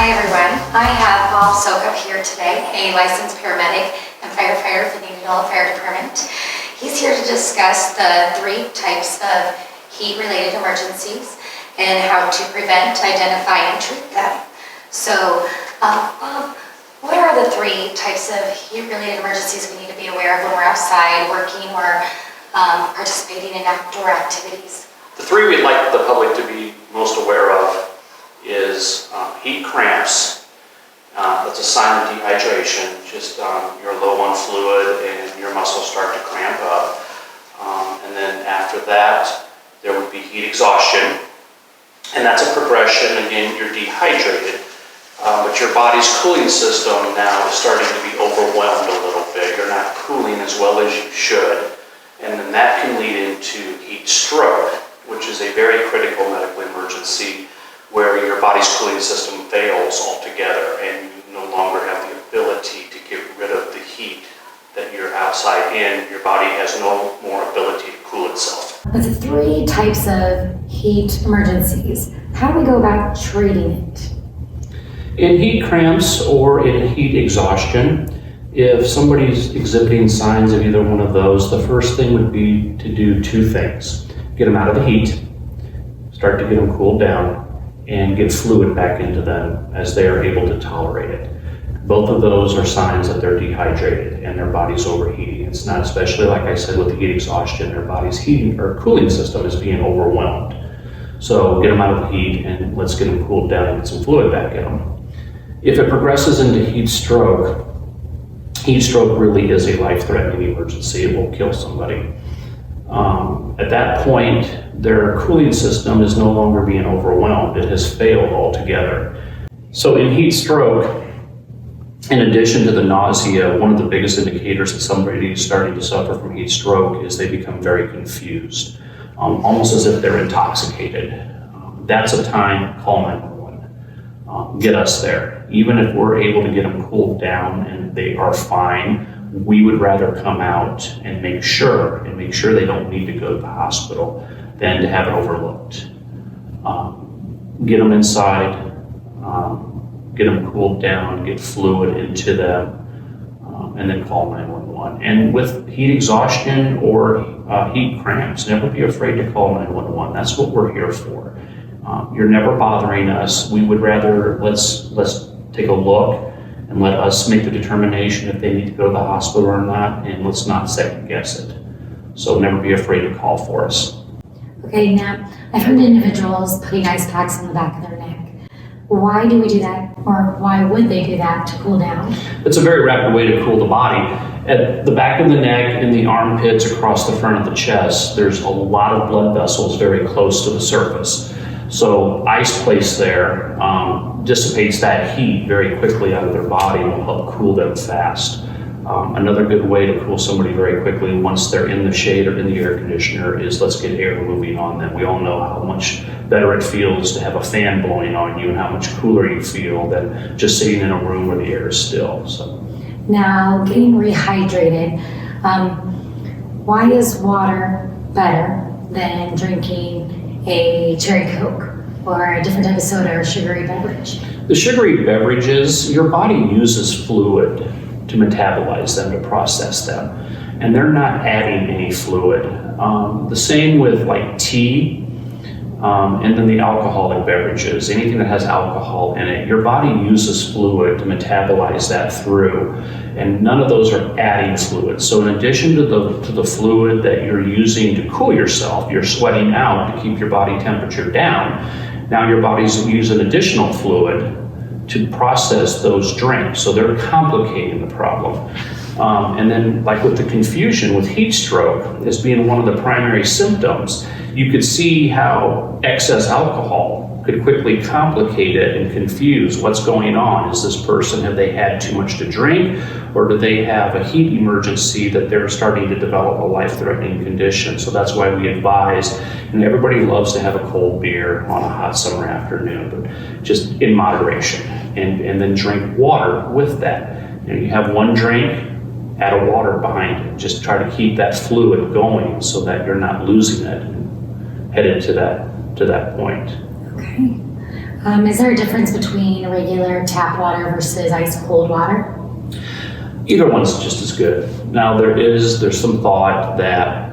Hi everyone, I have Bob Soukup here today, a licensed paramedic and firefighter for the Indianola Fire Department. He's here to discuss the 3 types of heat-related emergencies and how to prevent, identify, and treat them. So, Bob, what are the 3 types of heat-related emergencies we need to be aware of when we're outside working or participating in outdoor activities? The 3 we'd like the public to be most aware of is heat cramps. That's a sign of dehydration. Just you're low on fluid and your muscles start to cramp up. And then after that, there would be heat exhaustion. And that's a progression. Again, you're dehydrated. But your body's cooling system now is starting to be overwhelmed a little bit. You're not cooling as well as you should. And then that can lead into heat stroke, which is a very critical medical emergency where your body's cooling system fails altogether and you no longer have the ability to get rid of the heat that you're outside in. Your body has no more ability to cool itself. With the 3 types of heat emergencies, how do we go about treating it? In heat cramps or in heat exhaustion, if somebody's exhibiting signs of either one of those, the first thing would be to do 2 things. Get them out of the heat, start to get them cooled down, and get fluid back into them as they are able to tolerate it. Both of those are signs that they're dehydrated and their body's overheating. It's not, especially like I said with the heat exhaustion, their body's heating or cooling system is being overwhelmed. So get them out of the heat and let's get them cooled down and get some fluid back in them. If it progresses into heat stroke really is a life-threatening emergency. It will kill somebody. At that point, their cooling system is no longer being overwhelmed. It has failed altogether. So in heat stroke, in addition to the nausea, one of the biggest indicators that somebody is starting to suffer from heat stroke is they become very confused, almost as if they're intoxicated. That's a time, call 911. Get us there. Even if we're able to get them cooled down and they are fine, we would rather come out and make sure they don't need to go to the hospital than to have it overlooked. Get them inside, get them cooled down, get fluid into them, and then call 911. And with heat exhaustion or heat cramps, never be afraid to call 911. That's what we're here for. You're never bothering us. We would rather, let's take a look and let us make the determination if they need to go to the hospital or not, and let's not second guess it. So never be afraid to call for us. Okay, now I've heard individuals putting ice packs on the back of their neck. Why do we do that, or why would they do that to cool down? It's a very rapid way to cool the body. At the back of the neck, in the armpits, across the front of the chest, there's a lot of blood vessels very close to the surface. So ice placed there dissipates that heat very quickly out of their body and will help cool them fast. Another good way to cool somebody very quickly once they're in the shade or in the air conditioner is let's get air moving on them. We all know how much better it feels to have a fan blowing on you and how much cooler you feel than just sitting in a room where the air is still. So. Now, getting rehydrated, why is water better than drinking a cherry Coke or a different type of soda or sugary beverage? The sugary beverages, your body uses fluid to metabolize them, to process them, and they're not adding any fluid. The same with like tea, and then the alcoholic beverages, anything that has alcohol in it, your body uses fluid to metabolize that through, and none of those are adding fluid. So in addition to the fluid that you're using to cool yourself, you're sweating out to keep your body temperature down, now your body's using additional fluid to process those drinks. So they're complicating the problem. And then like with the confusion with heat stroke as being one of the primary symptoms, you could see how excess alcohol could quickly complicate it and confuse what's going on. Is this person, have they had too much to drink, or do they have a heat emergency that they're starting to develop a life-threatening condition? So that's why we advise, and everybody loves to have a cold beer on a hot summer afternoon, but just in moderation, and then drink water with that. And you have one drink, add a water behind it. Just try to keep that fluid going so that you're not losing it and headed to that point. Okay. Is there a difference between regular tap water versus ice cold water? Either one's just as good. Now there's some thought that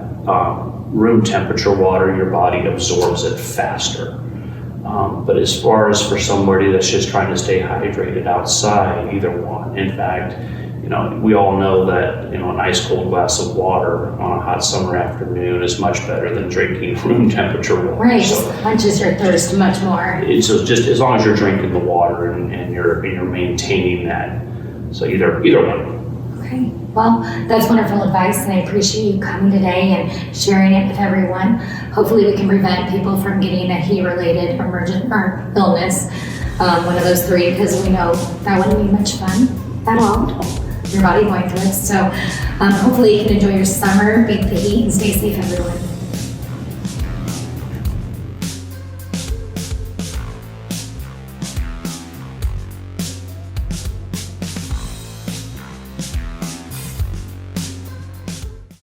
room temperature water, your body absorbs it faster. But as far as for somebody that's just trying to stay hydrated outside, either one. In fact, we all know that, an ice cold glass of water on a hot summer afternoon is much better than drinking room temperature water. Right, So quenches your thirst much more. so just as long as you're drinking the water and you're maintaining that. So either one. Okay, well, that's wonderful advice, and I appreciate you coming today and sharing it with everyone. Hopefully we can prevent people from getting a heat-related emergent or illness, one of those three, because we know that wouldn't be much fun at all. Your body going through it. So hopefully you can enjoy your summer, beat the heat, and stay safe, everyone.